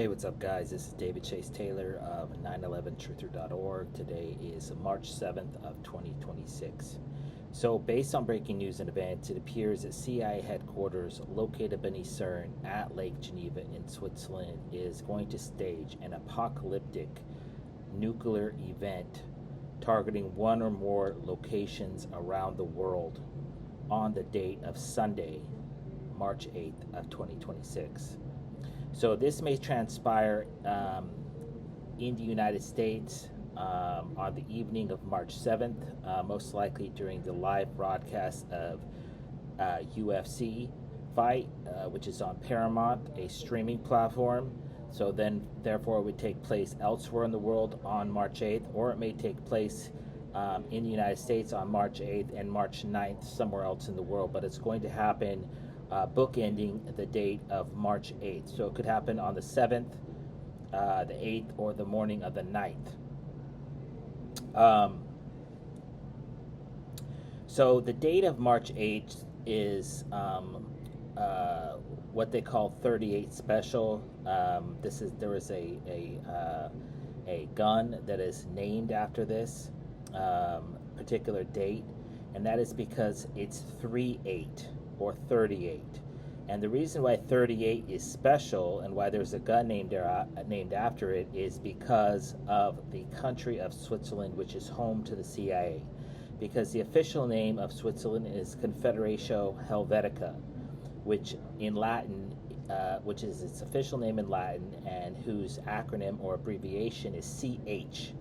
Hey, what's up, guys? This is David Chase Taylor of 911truther.org. Today is March 7th of 2026. So, based on breaking news and events, it appears that CIA headquarters located beneath CERN at Lake Geneva in Switzerland is going to stage an apocalyptic nuclear event targeting one or more locations around the world on the date of Sunday, March 8th of 2026. So this may transpire in the United States on the evening of March 7th, most likely during the live broadcast of UFC fight, which is on Paramount, a streaming platform. So then, therefore, it would take place elsewhere in the world on March 8th, or it may take place in the United States on March 8th and March 9th somewhere else in the world. But it's going to happen bookending the date of March 8th. So it could happen on the 7th, the 8th, or the morning of the 9th. So the date of March 8th is what they call 38 special. There is a gun that is named after this particular date, and that is because it's 38 or 38. And the reason why 38 is special and why there's a gun named after it is because of the country of Switzerland, which is home to the CIA. Because the official name of Switzerland is Confederatio Helvetica, which in Latin, which is its official name in Latin, and whose acronym or abbreviation is CH.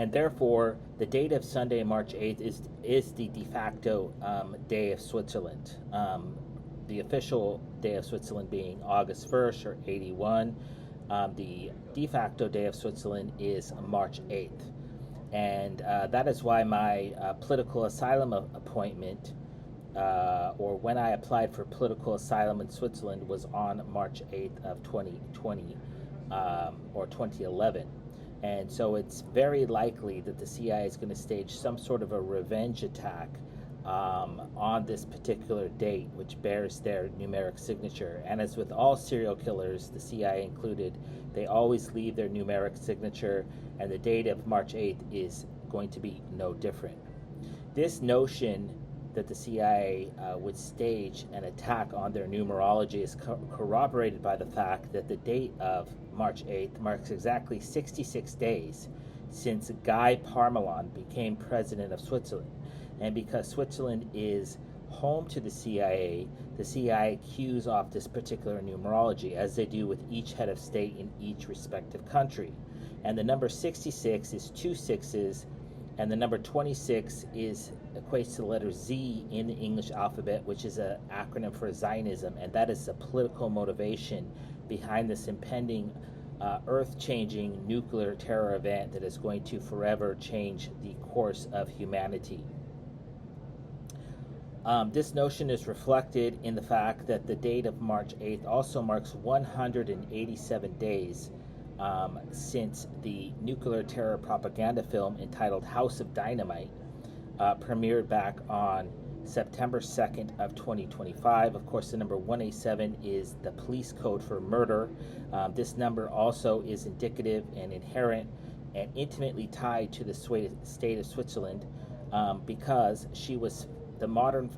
And therefore, the date of Sunday, March 8th, is the de facto day of Switzerland. The official day of Switzerland being August 1st or 81. The de facto day of Switzerland is March 8th. And that is why my political asylum appointment, or when I applied for political asylum in Switzerland, was on March 8th of 2020 or 2011. And so it's very likely that the CIA is going to stage some sort of a revenge attack on this particular date, which bears their numeric signature. And as with all serial killers, the CIA included, they always leave their numeric signature, and the date of March 8th is going to be no different. This notion that the CIA would stage an attack on their numerology is corroborated by the fact that the date of March 8th marks exactly 66 days since Guy Parmelon became president of Switzerland. And because Switzerland is home to the CIA cues off this particular numerology, as they do with each head of state in each respective country. And the number 66 is two sixes, and the number 26 equates to the letter Z in the English alphabet, which is an acronym for Zionism, and that is the political motivation behind this impending earth-changing nuclear terror event that is going to forever change the course of humanity. This notion is reflected in the fact that the date of March 8th also marks 187 days since the nuclear terror propaganda film entitled House of Dynamite premiered back on September 2nd of 2025. Of course, the number 187 is the police code for murder. This number also is indicative and inherent and intimately tied to the state of Switzerland because the modern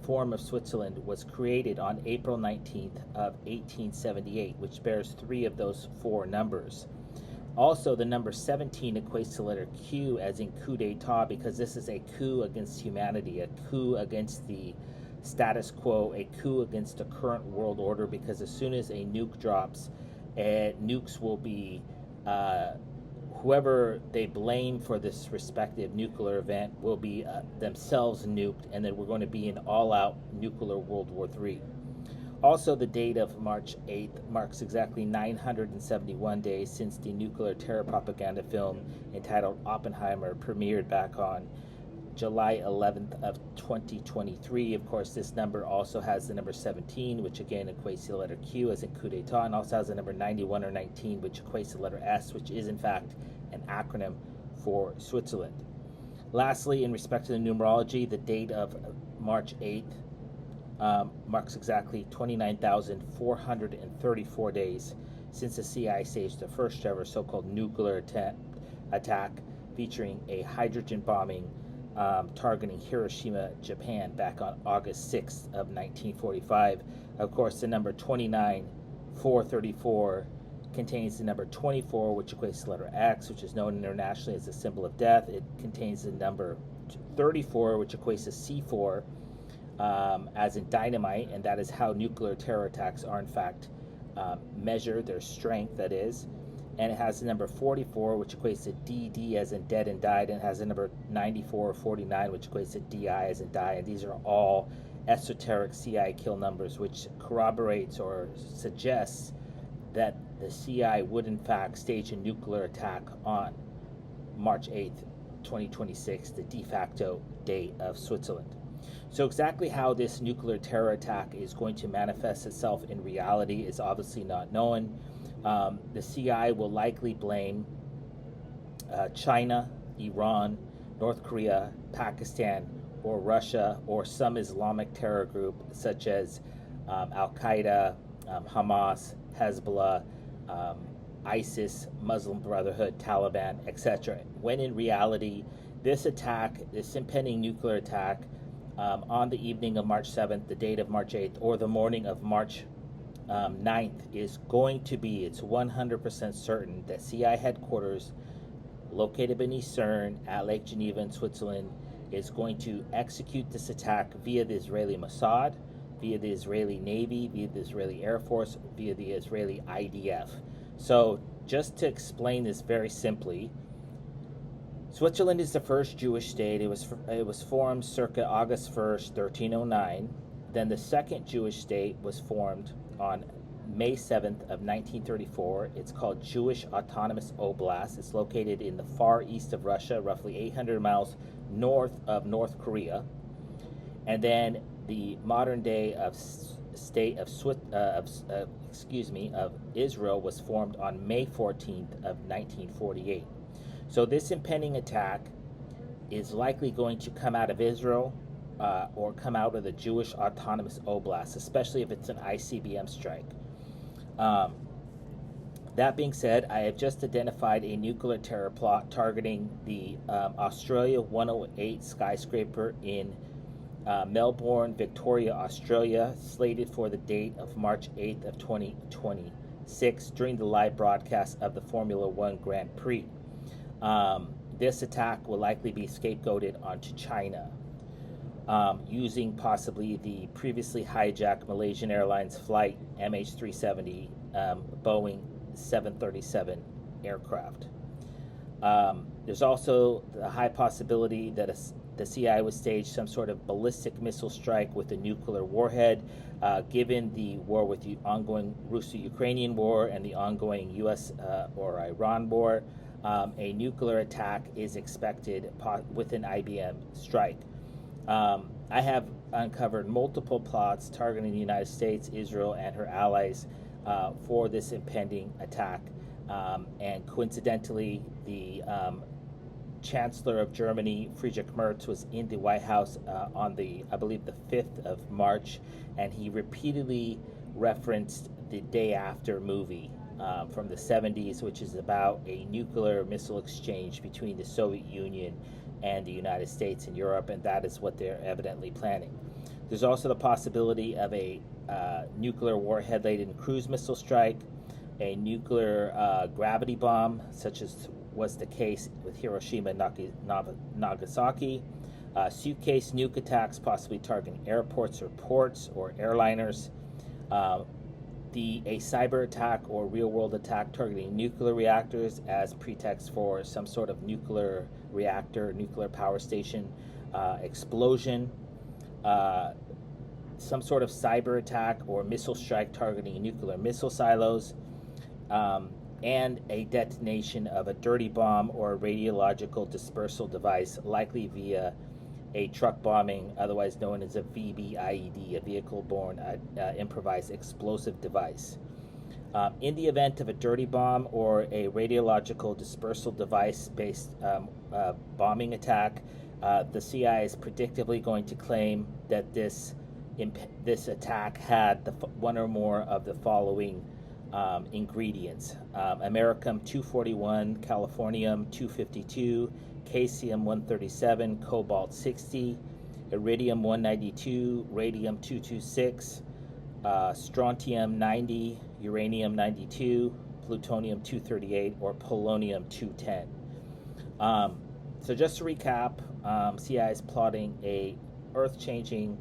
form of Switzerland was created on April 19th of 1878, which bears three of those four numbers. Also, the number 17 equates to the letter Q, as in coup d'etat, because this is a coup against humanity, a coup against the status quo, a coup against the current world order, because as soon as a nuke drops, nukes will be whoever they blame for this respective nuclear event will be themselves nuked, and then we're going to be in all-out nuclear World War III. Also, the date of March 8th marks exactly 971 days since the nuclear terror propaganda film entitled Oppenheimer premiered back on July 11th of 2023. Of course, this number also has the number 17, which again equates to the letter Q as in coup d'etat, and also has the number 91 or 19, which equates to the letter S, which is in fact an acronym for Switzerland. Lastly, in respect to the numerology, the date of March 8th marks exactly 29,434 days since the CIA staged the first ever so-called nuclear attack featuring a hydrogen bombing targeting Hiroshima, Japan, back on August 6th of 1945. Of course, the number 29,434 contains the number 24, which equates to the letter X, which is known internationally as the symbol of death. It contains the number 34, which equates to C4, as in dynamite, and that is how nuclear terror attacks are in fact measured, their strength, that is. And it has the number 44, which equates to DD as in dead and died, and it has the number 94 or 49, which equates to DI as in die. And these are all esoteric CIA kill numbers, which corroborates or suggests that the CIA would in fact stage a nuclear attack on March 8th, 2026, the de facto date of Switzerland. So exactly how this nuclear terror attack is going to manifest itself in reality is obviously not known. The CIA will likely blame China, Iran, North Korea, Pakistan, or Russia, or some Islamic terror group such as Al-Qaeda, Hamas, Hezbollah, ISIS, Muslim Brotherhood, Taliban, etc. When in reality, this attack, this impending nuclear attack on the evening of March 7th, the date of March 8th, or the morning of March 9th is going to be, it's 100% certain that CIA headquarters located beneath CERN at Lake Geneva in Switzerland is going to execute this attack via the Israeli Mossad, via the Israeli Navy, via the Israeli Air Force, via the Israeli IDF. So just to explain this very simply, Switzerland is the first Jewish state. It was formed circa August 1st, 1309. Then the second Jewish state was formed on May 7th of 1934. It's called Jewish Autonomous Oblast. It's located in the far east of Russia, roughly 800 miles north of North Korea. And then the modern day of state of Israel was formed on May 14th of 1948. So this impending attack is likely going to come out of Israel or come out of the Jewish Autonomous Oblast, especially if it's an ICBM strike. That being said, I have just identified a nuclear terror plot targeting the Australia 108 skyscraper in Melbourne, Victoria, Australia, slated for the date of March 8th of 2026 during the live broadcast of the Formula One Grand Prix. This attack will likely be scapegoated onto China, using possibly the previously hijacked Malaysian Airlines flight MH370 Boeing 737 aircraft. There's also the high possibility that the CIA would stage some sort of ballistic missile strike with a nuclear warhead, given the war with the ongoing Russo-Ukrainian war and the ongoing U.S. Or Iran war. A nuclear attack is expected with an IBM strike. I have uncovered multiple plots targeting the United States, Israel, and her allies for this impending attack. And coincidentally, the Chancellor of Germany, Friedrich Merz, was in the White House on I believe, the 5th of March, and he repeatedly referenced the Day After movie from the 70s, which is about a nuclear missile exchange between the Soviet Union and the United States and Europe, and that is what they're evidently planning. There's also the possibility of a nuclear warhead-laden cruise missile strike, a nuclear gravity bomb, such as was the case with Hiroshima and Nagasaki, suitcase nuke attacks possibly targeting airports or ports or airliners, a cyber attack or real-world attack targeting nuclear reactors as pretext for some sort of nuclear reactor, nuclear power station explosion, some sort of cyber attack or missile strike targeting nuclear missile silos, and a detonation of a dirty bomb or a radiological dispersal device, likely via a truck bombing, otherwise known as a VBIED, a vehicle-borne improvised explosive device. In the event of a dirty bomb or a radiological dispersal device-based bombing attack, the CIA is predictably going to claim that this this attack had one or more of the following ingredients: Americum 241, Californium 252, Caesium 137, Cobalt 60, Iridium 192, Radium 226, Strontium 90, Uranium 92, Plutonium 238, or Polonium 210. So just to recap, CIA is plotting a earth-changing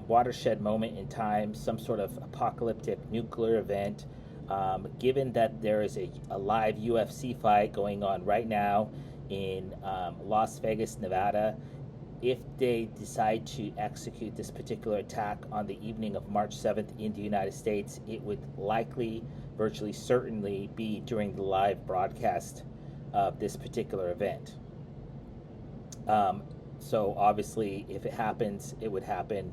watershed moment in time, some sort of apocalyptic nuclear event. Given that there is a live UFC fight going on right now in Las Vegas, Nevada, if they decide to execute this particular attack on the evening of March 7th in the United States, it would likely, virtually certainly, be during the live broadcast of this particular event. So obviously, if it happens, it would happen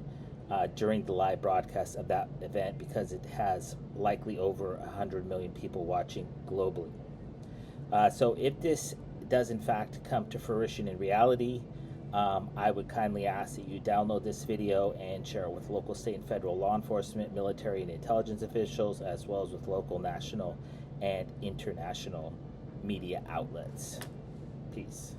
during the live broadcast of that event, because it has likely over 100 million people watching globally. So if this does in fact come to fruition in reality, I would kindly ask that you download this video and share it with local, state, and federal law enforcement, military, and intelligence officials, as well as with local, national, and international media outlets. Peace.